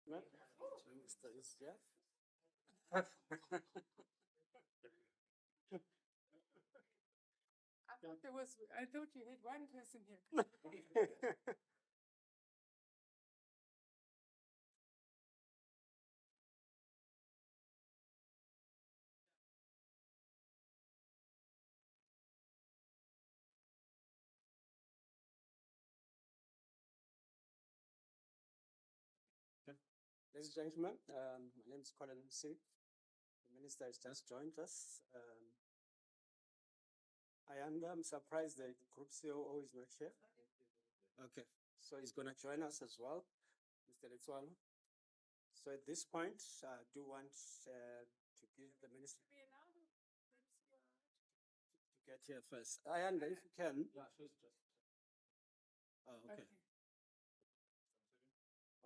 Mr. Jeff. I thought you had one person here. Ladies and gentlemen, my name is Colin C. The minister has just joined us. I'm surprised that Group COO is not here. Okay, so he's going to join us as well, Mr. Letswalo. So at this point, I do want to give the minister to get here first. Ayanda, if you can. Oh, okay.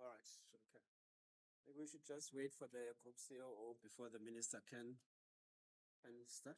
All right, okay. Maybe we should just wait for the Group COO before the minister can start.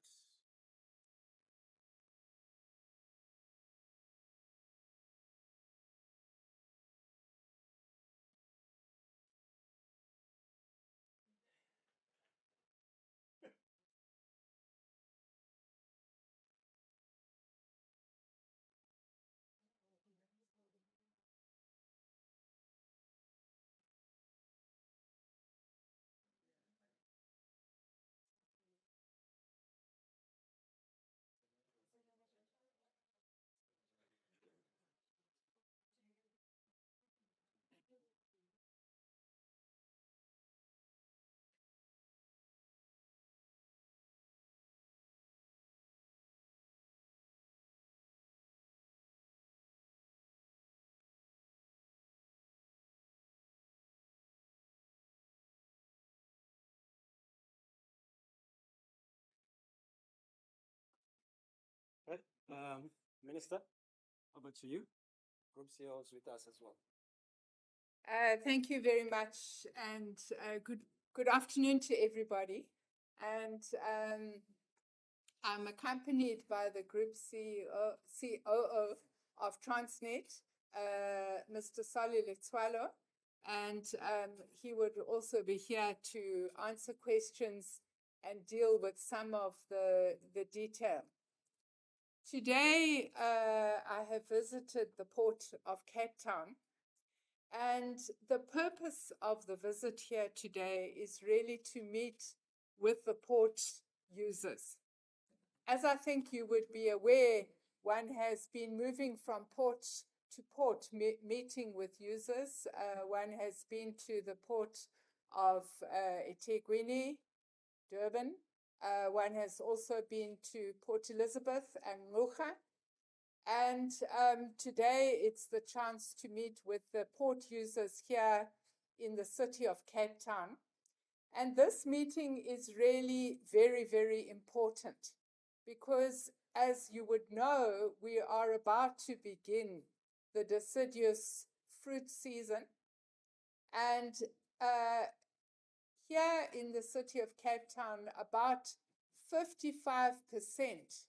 Right. Minister, over to you. Group CEO is with us as well. Thank you very much, and good afternoon to everybody. And I'm accompanied by the Group COO of Transnet, Mr. Sali Letswalo, and he would also be here to answer questions and deal with some of the detail. Today, I have visited the Port of Cape Town, and the purpose of the visit here today is really to meet with the port users. As I think you would be aware, one has been moving from port to port, meeting with users. One has been to the port of eThekwini, Durban. One has also been to Port Elizabeth and Ngqura. And today it's the chance to meet with the port users here in the city of Cape Town. And this meeting is really very, very important because, as you would know, we are about to begin the deciduous fruit season. And here in the city of Cape Town, about 55%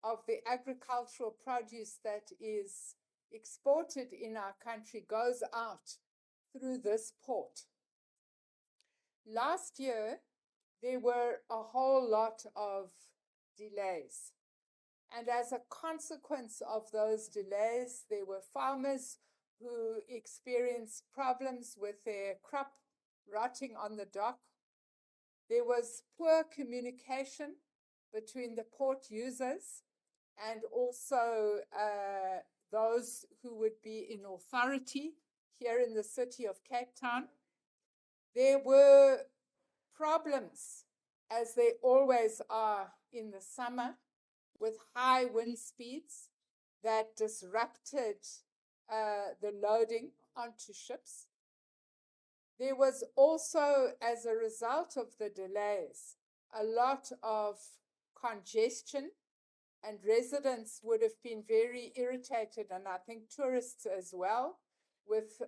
of the agricultural produce that is exported in our country goes out through this port. Last year, there were a whole lot of delays. And as a consequence of those delays, there were farmers who experienced problems with their crop rotting on the dock. There was poor communication between the port users and also those who would be in authority here in the city of Cape Town. There were problems, as they always are in the summer, with high wind speeds that disrupted the loading onto ships. There was also, as a result of the delays, a lot of congestion, and residents would have been very irritated, and I think tourists as well, with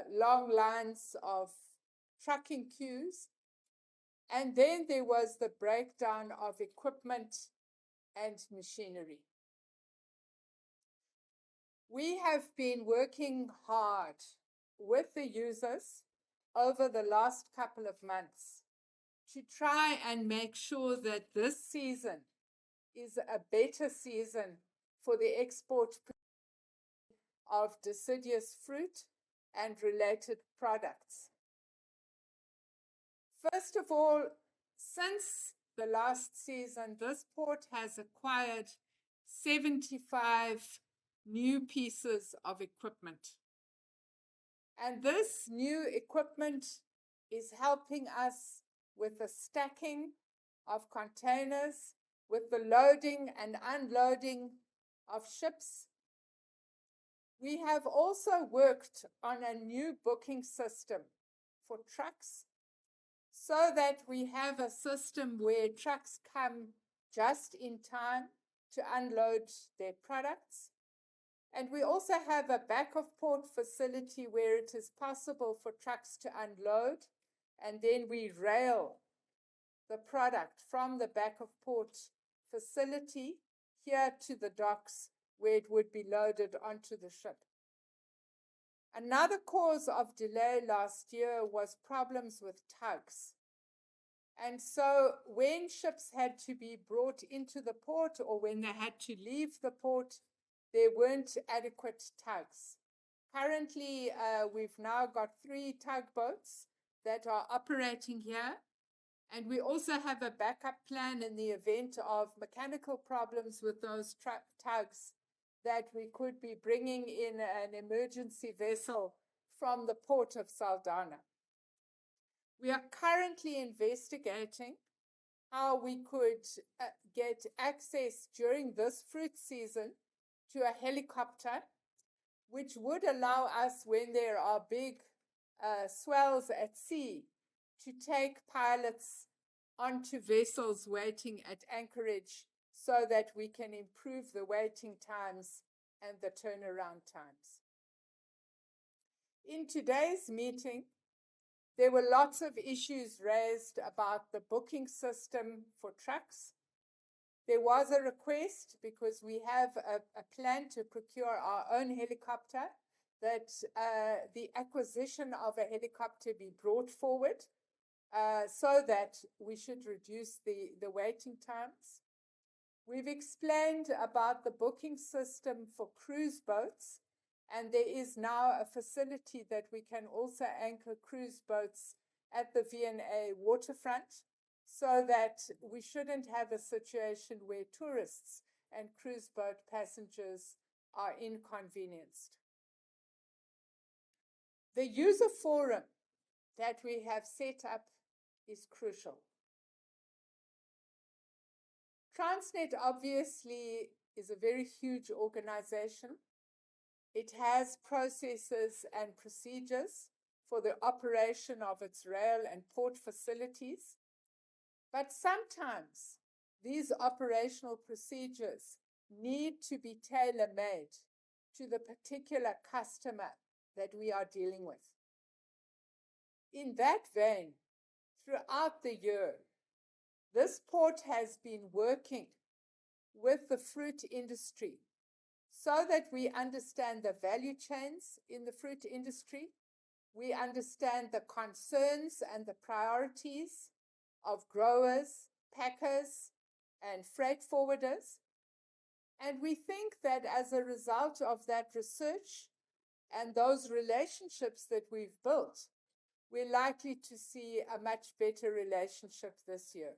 long lines of trucking queues. And then there was the breakdown of equipment and machinery. We have been working hard with the users over the last couple of months to try and make sure that this season is a better season for the export of deciduous fruit and related products. First of all, since the last season, this port has acquired 75 new pieces of equipment. And this new equipment is helping us with the stacking of containers, with the loading and unloading of ships. We have also worked on a new booking system for trucks so that we have a system where trucks come just in time to unload their products. And we also have a back of port facility where it is possible for trucks to unload, and then we rail the product from the back of port facility here to the docks where it would be loaded onto the ship. Another cause of delay last year was problems with tugs. And so when ships had to be brought into the port or when they had to leave the port, there weren't adequate tugs. Currently, we've now got 3 tugboats that are operating here. And we also have a backup plan in the event of mechanical problems with those tugs that we could be bringing in an emergency vessel from the port of Saldanha. We are currently investigating how we could get access during this fruit season to a helicopter, which would allow us, when there are big swells at sea, to take pilots onto vessels waiting at anchorage so that we can improve the waiting times and the turnaround times. In today's meeting, there were lots of issues raised about the booking system for trucks. There was a request, because we have a plan to procure our own helicopter, that the acquisition of a helicopter be brought forward so that we should reduce the waiting times. We've explained about the booking system for cruise boats, and there is now a facility that we can also anchor cruise boats at the V&A waterfront, so that we shouldn't have a situation where tourists and cruise boat passengers are inconvenienced. The user forum that we have set up is crucial. Transnet obviously is a very huge organization. It has processes and procedures for the operation of its rail and port facilities. But sometimes these operational procedures need to be tailor-made to the particular customer that we are dealing with. In that vein, throughout the year, this port has been working with the fruit industry so that we understand the value chains in the fruit industry, we understand the concerns and the priorities of growers, packers, and freight forwarders. And we think that as a result of that research and those relationships that we've built, we're likely to see a much better relationship this year.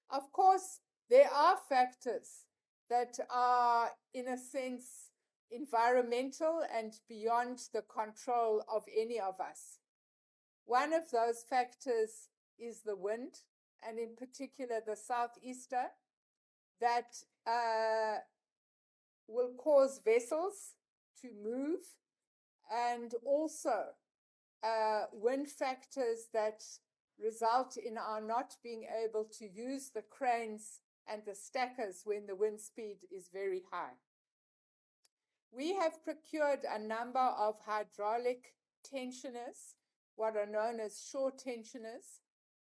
Of course, there are factors that are, in a sense, environmental and beyond the control of any of us. One of those factors is the wind, and in particular the southeaster, that will cause vessels to move, and also wind factors that result in our not being able to use the cranes and the stackers when the wind speed is very high. We have procured a number of hydraulic tensioners, what are known as shore tensioners,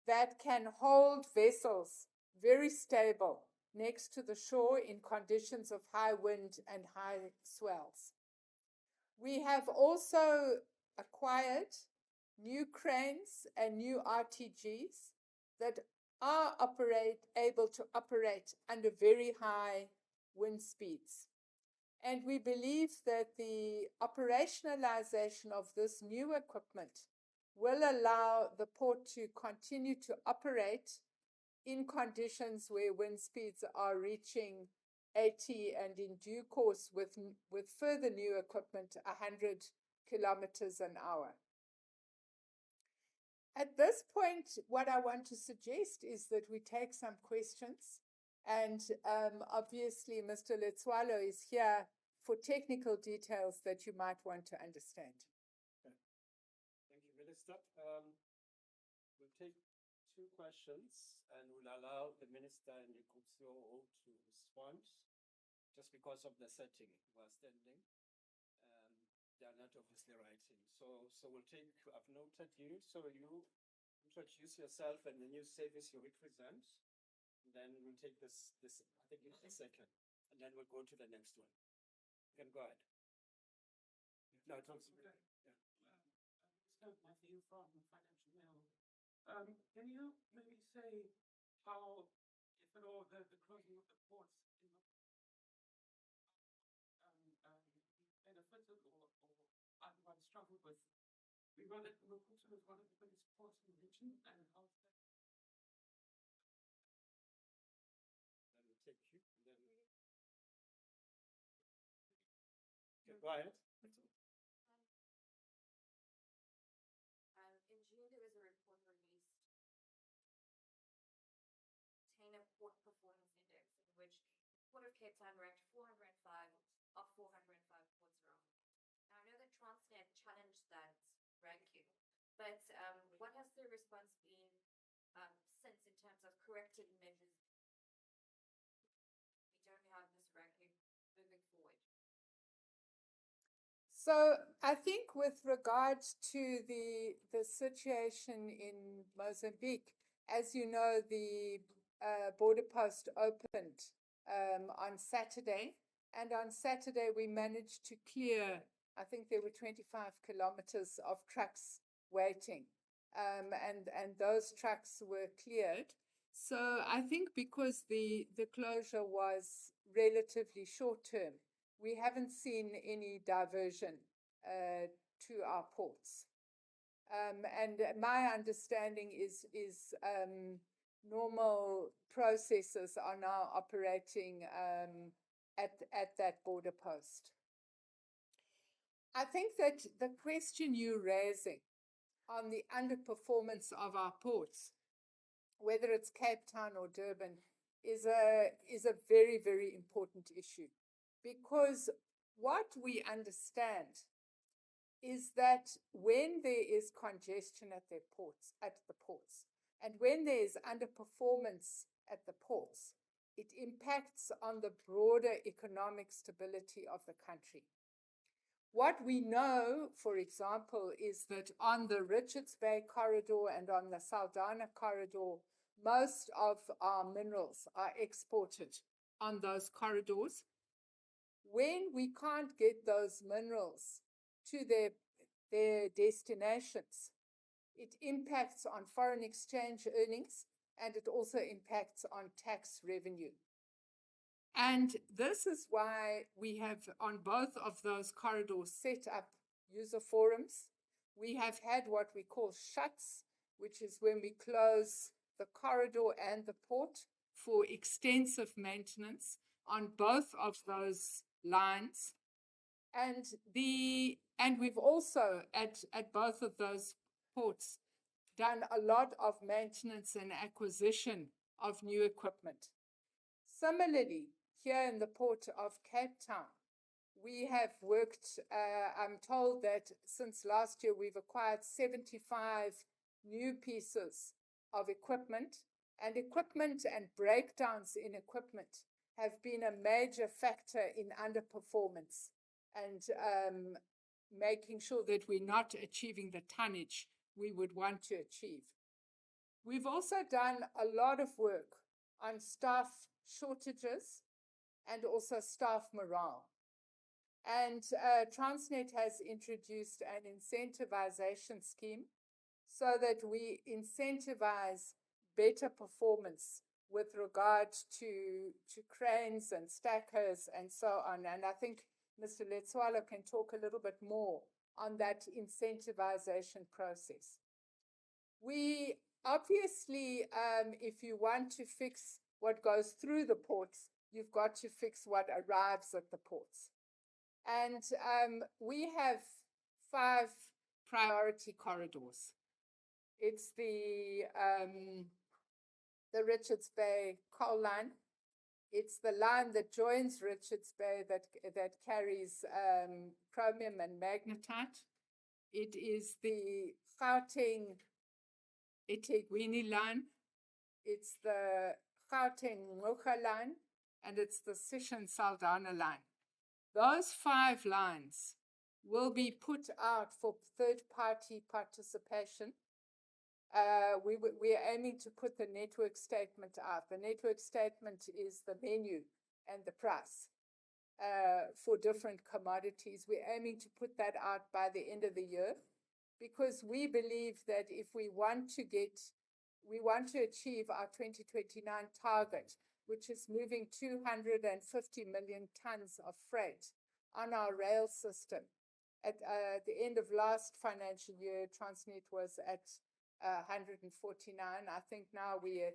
that can hold vessels very stable next to the shore in conditions of high wind and high swells. We have also acquired new cranes, and new RTGs that are able to operate under very high wind speeds. And we believe that the operationalization of this new equipment will allow the port to continue to operate in conditions where wind speeds are reaching 80 and in due course with further new equipment 100 kilometers an hour. At this point, what I want to suggest is that we take some questions. And obviously, Mr. Letsoalo is here for technical details that you might want to understand. Okay. Thank you, Minister. We'll take two questions and we'll allow the Minister and the Group COO to respond just because of the setting we're standing. They are not obviously writing. So we'll take, I've noted you. So you introduce yourself and the new service you represent. And then we'll take this I think it's the second. And then we'll go to the next one. You can go ahead. No, it's also okay. Yeah. Matthew from Financial Mail. Can you maybe say how, if at all, the closing of the ports in benefited or otherwise struggled with? We know that Maputo is one of the biggest ports in the region, and how Then we'll take you. And then okay, go ahead. In June, there was a report released, Container Port Performance Index, in which the Port of Cape Town ranked 405 of 405 ports around the world. Now, I know that Transnet challenged that ranking, but what has the response been since in terms of corrective measures? We don't have this ranking moving forward. So I think with regards to the situation in Mozambique, as you know, the border post opened on Saturday. And on Saturday, we managed to clear, I think there were 25 kilometers of trucks waiting. And those trucks were cleared. So I think because the closure was relatively short term, we haven't seen any diversion to our ports. And my understanding is normal processes are now operating at that border post. I think that the question you're raising on the underperformance of our ports, whether it's Cape Town or Durban, is a very, very important issue. Because what we understand is that when there is congestion at the ports, and when there is underperformance at the ports, it impacts on the broader economic stability of the country. What we know, for example, is that on the Richards Bay corridor and on the Saldanha corridor, most of our minerals are exported on those corridors. When we can't get those minerals to their destinations, it impacts on foreign exchange earnings, and it also impacts on tax revenue. And this is why we have on both of those corridors set up user forums. We have had what we call shuts, which is when we close the corridor and the port for extensive maintenance on both of those lines. And we've also at both of those ports done a lot of maintenance and acquisition of new equipment. Similarly, here in the port of Cape Town, we have worked, I'm told that since last year we've acquired 75 new pieces of equipment, and breakdowns in equipment have been a major factor in underperformance and making sure that we're not achieving the tonnage we would want to achieve. We've also done a lot of work on staff shortages and also staff morale. And Transnet has introduced an incentivization scheme so that we incentivize better performance with regard to cranes and stackers and so on. And I think Mr. Letswalo can talk a little bit more on that incentivization process. We obviously, if you want to fix what goes through the ports, you've got to fix what arrives at the ports. And we have 5 priority corridors. It's the Richards Bay coal line. It's the line that joins Richards Bay that carries chromium and magnetite. It is the Gauteng eThekwini line. It's the Gauteng Mocha line, and it's the Sishen Saldanha line. Those 5 lines will be put out for third-party participation. We are aiming to put the network statement out. The network statement is the menu and the price for different commodities. We're aiming to put that out by the end of the year, because we believe that if we want to achieve our 2029 target, which is moving 250 million tons of freight on our rail system. At the end of last financial year, Transnet was at 149. I think now we're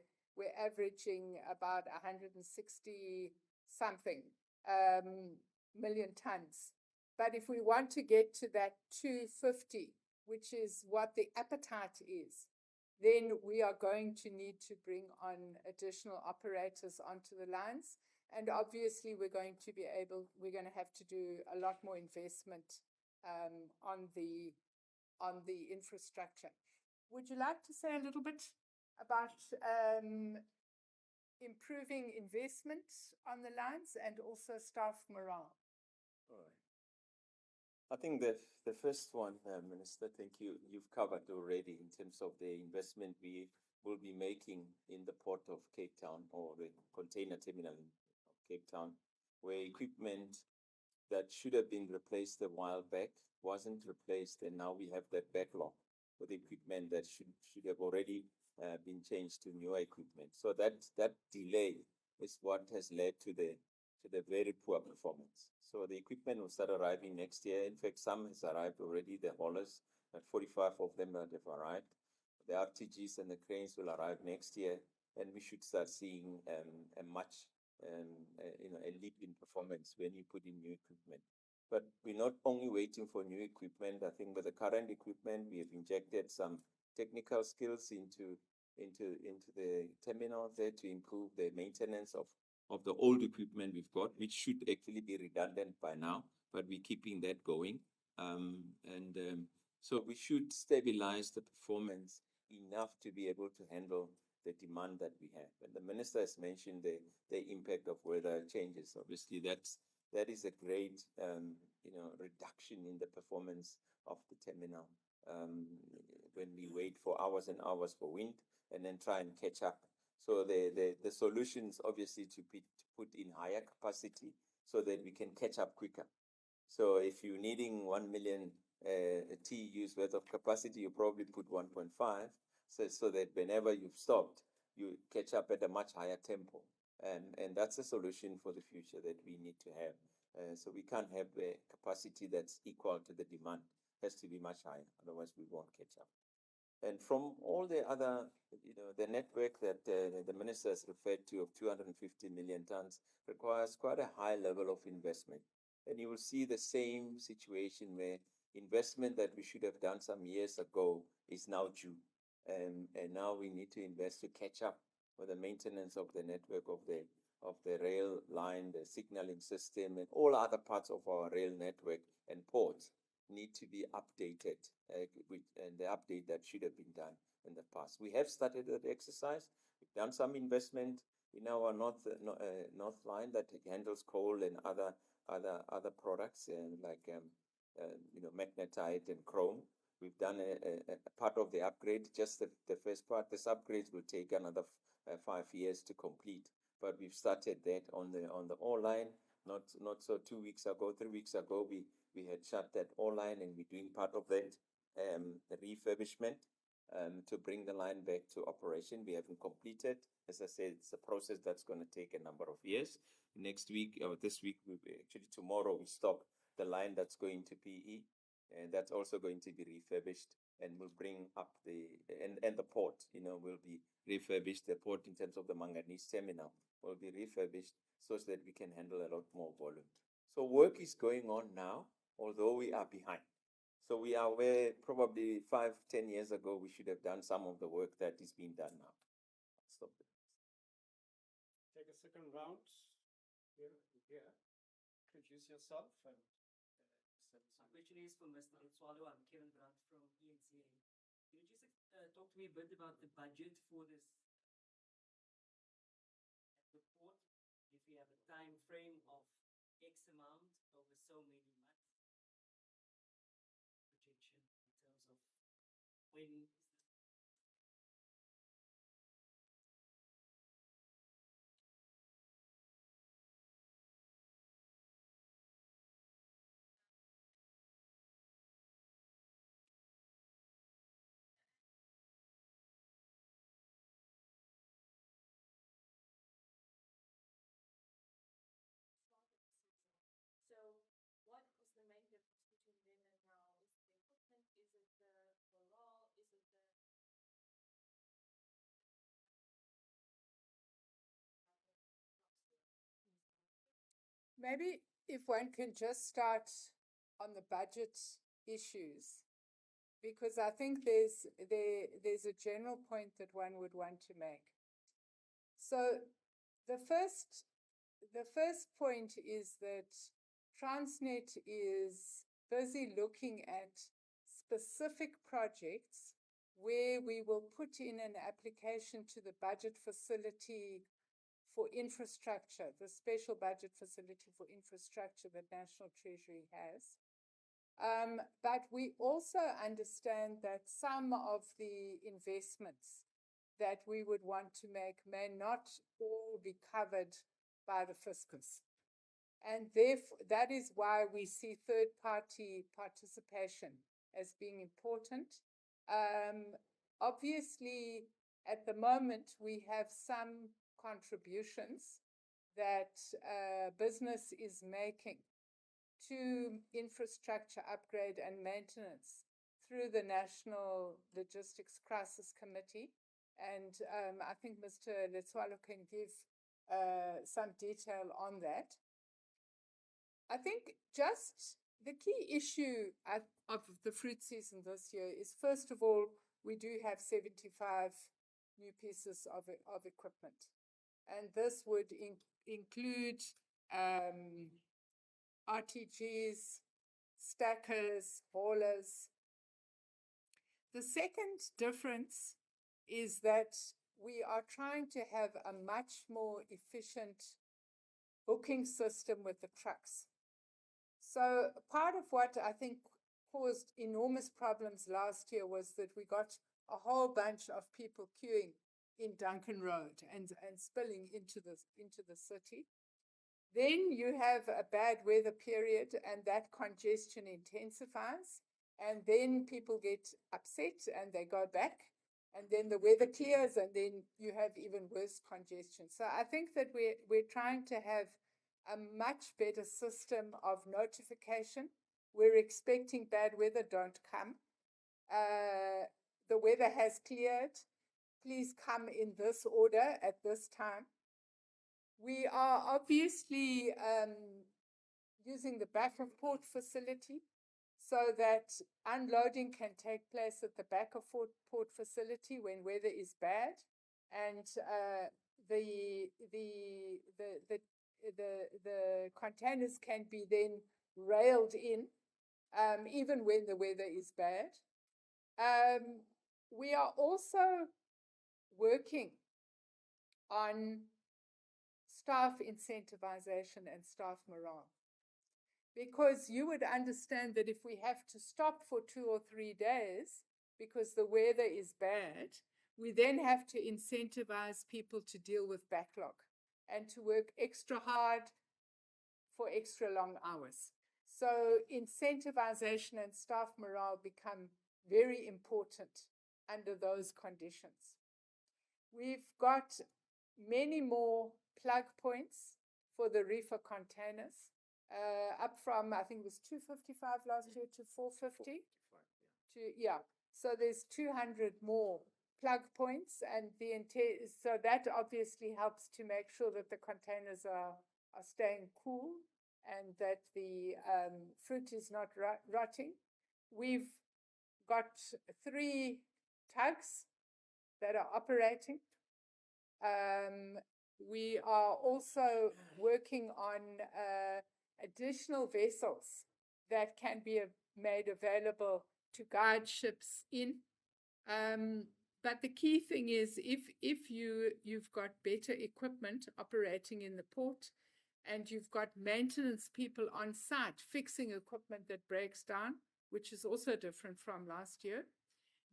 averaging about 160 something million tons. But if we want to get to that 250, which is what the appetite is, then we are going to need to bring on additional operators onto the lines. And obviously we're going to have to do a lot more investment on the infrastructure. Would you like to say a little bit about improving investment on the lines and also staff morale? All right. I think the first one, Minister, thank you. You've covered already in terms of the investment we will be making in the port of Cape Town, or the container terminal of Cape Town, where equipment that should have been replaced a while back wasn't replaced, and now we have that backlog with equipment that should have already been changed to newer equipment. So that delay is what has led to the very poor performance. So the equipment will start arriving next year. In fact, some has arrived already, the haulers, 45 of them that have arrived. The RTGs and the cranes will arrive next year, and we should start seeing a much, a leap in performance when you put in new equipment. But we're not only waiting for new equipment. I think with the current equipment, we have injected some technical skills into the terminal there to improve the maintenance of the old equipment we've got, which should actually be redundant by now, but we're keeping that going. So we should stabilize the performance enough to be able to handle the demand that we have. And the Minister has mentioned the impact of weather changes. Obviously, that is a great reduction in the performance of the terminal when we wait for hours and hours for wind and then try and catch up. So the solution is obviously to put in higher capacity so that we can catch up quicker. So if you're needing 1 million TEUs worth of capacity, you probably put 1.5, so that whenever you've stopped, you catch up at a much higher tempo. And that's a solution for the future that we need to have. So we can't have a capacity that's equal to the demand. It has to be much higher, otherwise we won't catch up. And from all the other, the network that the Minister has referred to of 250 million tons requires quite a high level of investment. And you will see the same situation where investment that we should have done some years ago is now due. And now we need to invest to catch up with the maintenance of the network of the rail line, the signaling system, and all other parts of our rail network and ports need to be updated, and the update that should have been done in the past. We have started that exercise. We've done some investment in our north line that handles coal and other products, like magnetite and chrome. We've done a part of the upgrade, just the first part. This upgrade will take another 5 years to complete, but we've started that on the ore line. Not so 2 weeks ago, 3 weeks ago, we had shut that ore line, and we're doing part of that refurbishment. to bring the line back to operation. We haven't completed. As I said, it's a process that's going to take a number of years. Next week, or this week, actually tomorrow, we stop the line that's going to PE, and that's also going to be refurbished, and we'll bring up and the port, will be refurbished. The port in terms of the manganese terminal will be refurbished so that we can handle a lot more volume. So work is going on now, although we are behind. So we are where probably 5-10 years ago we should have done some of the work that is being done now. Stop it. Take a second round. Here. Introduce yourself and My question is for Mr. Swallow. I'm Kevin Brandt from ENCA. Can you just talk to me a bit about the budget for this report? If we have a time frame of X amount over so many months, projection in terms of when is this? So what is the main difference between then and now? Is it the equipment? Is it the morale? Is it the Maybe if one can just start on the budget issues, because I think there's a general point that one would want to make. So the first point is that Transnet is busy looking at specific projects where we will put in an application to the budget facility for infrastructure, the special budget facility for infrastructure that National Treasury has. But we also understand that some of the investments that we would want to make may not all be covered by the fiscus. And therefore, that is why we see third-party participation as being important. Obviously, at the moment, we have some contributions that business is making to infrastructure upgrade and maintenance through the National Logistics Crisis Committee. And I think Mr. Letsoalo can give some detail on that. I think just the key issue of the fruit season this year is, first of all, we do have 75 new pieces of equipment. And this would include RTGs, stackers, haulers. The second difference is that we are trying to have a much more efficient booking system with the trucks. So part of what I think caused enormous problems last year was that we got a whole bunch of people queuing in Duncan Road and spilling into the city. Then you have a bad weather period and that congestion intensifies, and then people get upset and they go back, and then the weather clears and then you have even worse congestion. So I think that we're trying to have a much better system of notification. We're expecting bad weather, don't come. The weather has cleared. Please come in this order at this time. We are obviously using the back of port facility so that unloading can take place at the back of port facility when weather is bad, and the containers can be then railed in even when the weather is bad. We are also working on staff incentivization and staff morale, because you would understand that if we have to stop for 2 or 3 days because the weather is bad, we then have to incentivize people to deal with backlog and to work extra hard for extra long hours. So incentivization and staff morale become very important under those conditions. We've got many more plug points for the reefer containers, up from, I think it was 255 last year to 450. So there's 200 more plug points, and so that obviously helps to make sure that the containers are staying cool and that the fruit is not rotting. We've got 3 tugs that are operating. We are also working on additional vessels that can be made available to guide ships in. But the key thing is if you've got better equipment operating in the port and you've got maintenance people on site fixing equipment that breaks down, which is also different from last year,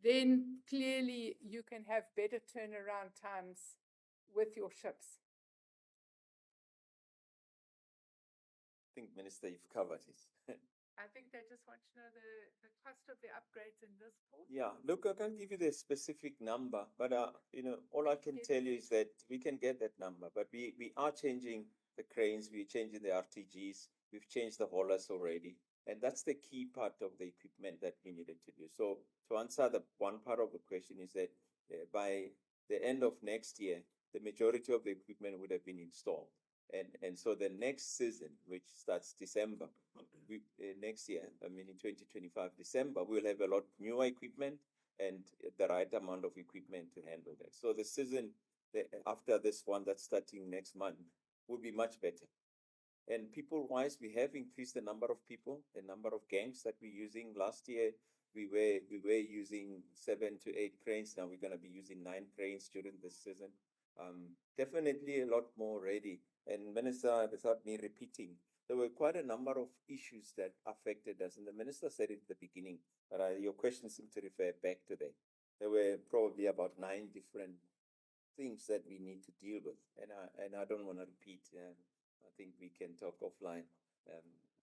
then clearly you can have better turnaround times with your ships. I think, Minister, you've covered it. I think they just want to know the cost of the upgrades in this port. Yeah, look, I can't give you the specific number, but all I can tell you is that we can get that number. But we are changing the cranes, we're changing the RTGs, we've changed the haulers already, and that's the key part of the equipment that we needed to do. So to answer the one part of the question is that by the end of next year, the majority of the equipment would have been installed. And so the next season, which starts December, next year, I mean in 2025, December, we'll have a lot newer equipment and the right amount of equipment to handle that. So the season after this one that's starting next month will be much better. And people-wise, we have increased the number of people, the number of gangs that we're using. Last year, we were using 7 to 8 cranes. Now we're going to be using 9 cranes during this season. Definitely a lot more ready. And Minister, without me repeating, there were quite a number of issues that affected us. And the Minister said it at the beginning, but your question seemed to refer back to that. There were probably about 9 different things that we need to deal with. And I don't want to repeat. I think we can talk offline,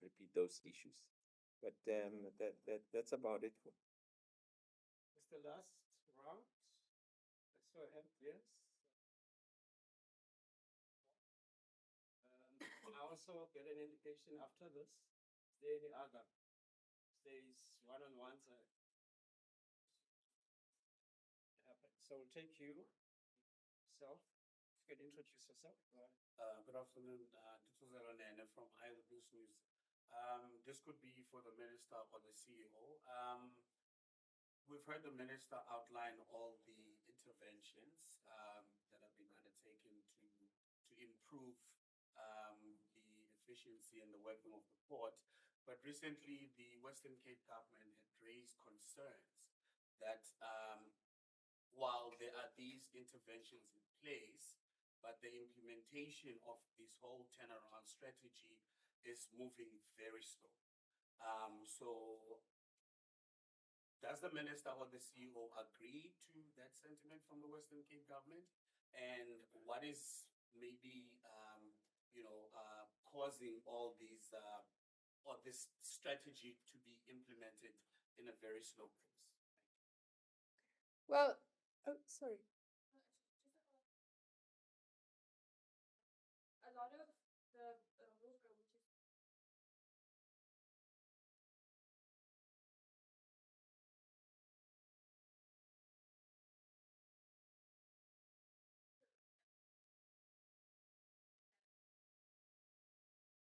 repeat those issues. But that's about it. It's the last round. So I have this. I also get an indication after this. Is there any other? There is one-on-ones. So we'll take you. Self. You can introduce yourself. Good afternoon. This is Elanene from Eyewitness News. This could be for the Minister or the CEO. We've heard the Minister outline all the interventions that have been undertaken to improve the efficiency and the working of the port. But recently, the Western Cape government had raised concerns that while there are these interventions in place, but the implementation of this whole turnaround strategy is moving very slow. So does the Minister or the CEO agree to that sentiment from the Western Cape government? And what is maybe, causing all these, or this strategy to be implemented in a very slow pace? Well, sorry. A lot of the other pools are just developed to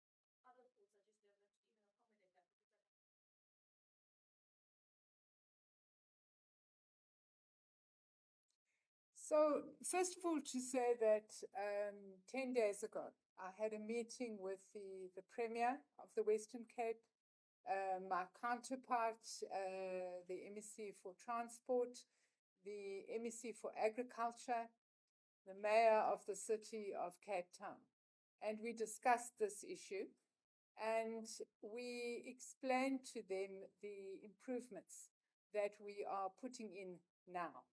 even accommodate that. So, first of all, to say that 10 days ago, I had a meeting with the Premier of the Western Cape, my counterpart, the MEC for Transport, the MEC for Agriculture, the Mayor of the City of Cape Town. And we discussed this issue and we explained to them the improvements that we are putting in now.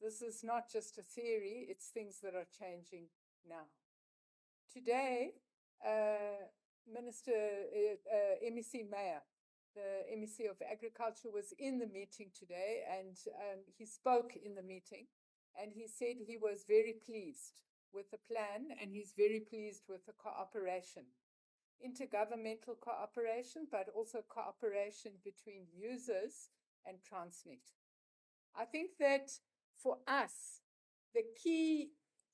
This is not just a theory, it's things that are changing now. Today, MEC Mayor the MEC of Agriculture, was in the meeting today, and he spoke in the meeting, and he said he was very pleased with the plan, and he's very pleased with the cooperation, intergovernmental cooperation, but also cooperation between users and Transnet. I think that for us, the key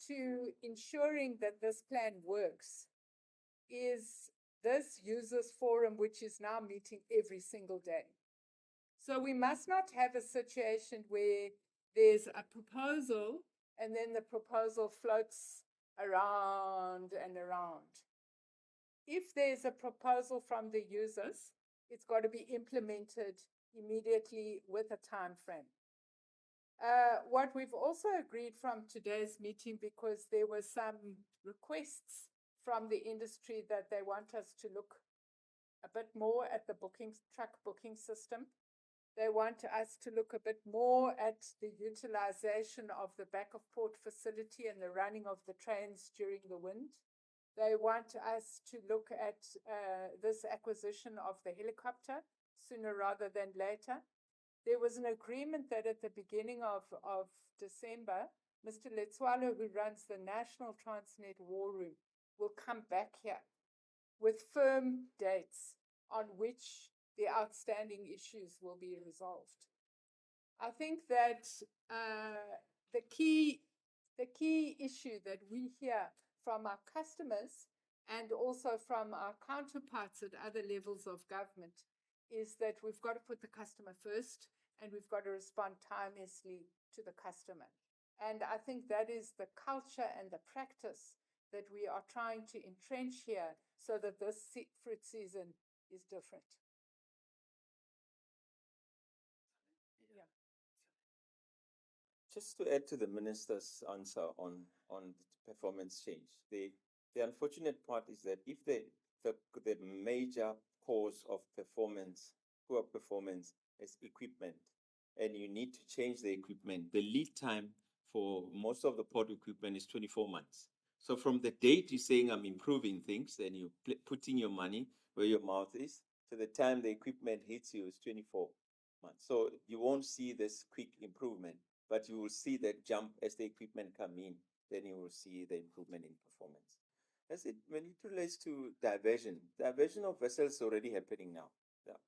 to ensuring that this plan works is this users forum, which is now meeting every single day. So we must not have a situation where there's a proposal and then the proposal floats around and around. If there's a proposal from the users, it's got to be implemented immediately with a time frame. What we've also agreed from today's meeting, because there were some requests from the industry that they want us to look a bit more at the truck booking system. They want us to look a bit more at the utilization of the back of port facility and the running of the trains during the wind. They want us to look at this acquisition of the helicopter sooner rather than later. There was an agreement that at the beginning of December, Mr. Letswalo, who runs the National Transnet War Room, will come back here with firm dates on which the outstanding issues will be resolved. I think that the key issue that we hear from our customers and also from our counterparts at other levels of government is that we've got to put the customer first and we've got to respond timelessly to the customer. And I think that is the culture and the practice that we are trying to entrench here so that this fruit season is different. Yeah. Just to add to the minister's answer on performance change, the unfortunate part is that if the major cause of poor performance is equipment, and you need to change the equipment, the lead time for most of the port equipment is 24 months. So from the date you're saying I'm improving things and you're putting your money where your mouth is, to the time the equipment hits you is 24 months. So you won't see this quick improvement, but you will see that jump as the equipment come in, then you will see the improvement in performance. When it relates to diversion of vessels is already happening now.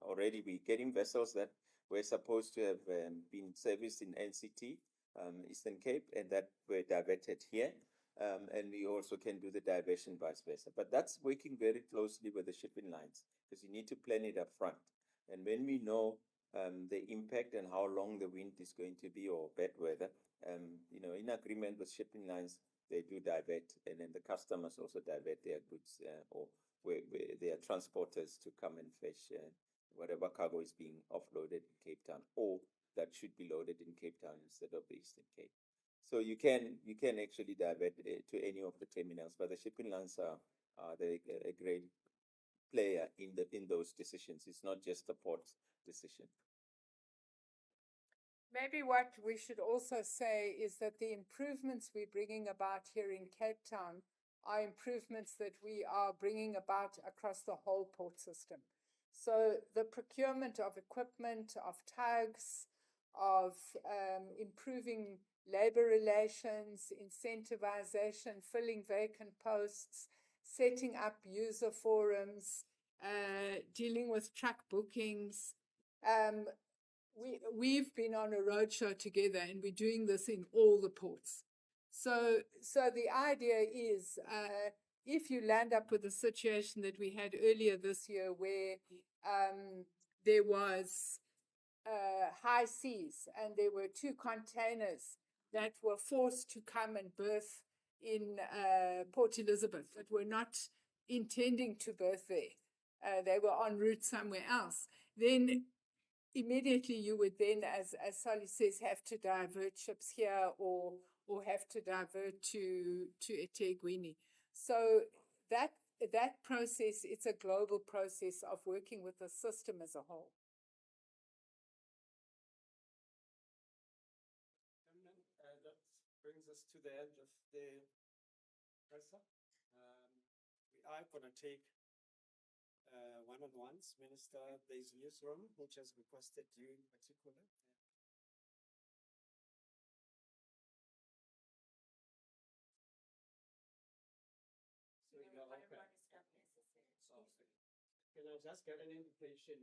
Already we're getting vessels that were supposed to have been serviced in NCT, Eastern Cape, and that were diverted here. And we also can do the diversion vice versa. But that's working very closely with the shipping lines because you need to plan it up front. And when we know the impact and how long the wind is going to be or bad weather, in agreement with shipping lines, they do divert, and then the customers also divert their goods or where their transporters to come and fetch whatever cargo is being offloaded in Cape Town or that should be loaded in Cape Town instead of the Eastern Cape. So you can actually divert to any of the terminals, but the shipping lines are a great player in those decisions. It's not just the port's decision. Maybe what we should also say is that the improvements we're bringing about here in Cape Town are improvements that we are bringing about across the whole port system. So the procurement of equipment, of tugs, of improving labor relations, incentivization, filling vacant posts, setting up user forums, dealing with truck bookings. We've been on a roadshow together and we're doing this in all the ports. So the idea is if you land up with a situation that we had earlier this year where there was high seas and there were 2 containers that were forced to come and berth in Port Elizabeth that were not intending to berth there. They were en route somewhere else. Then immediately you would then, as Sally says, have to divert ships here or have to divert to eThekwini. So that process, it's a global process of working with the system as a whole. That brings us to the end of the presser. We are going to take one-on-ones. Minister, there's newsroom which has requested you in particular. So you're okay. One is not necessary. Can I just get an indication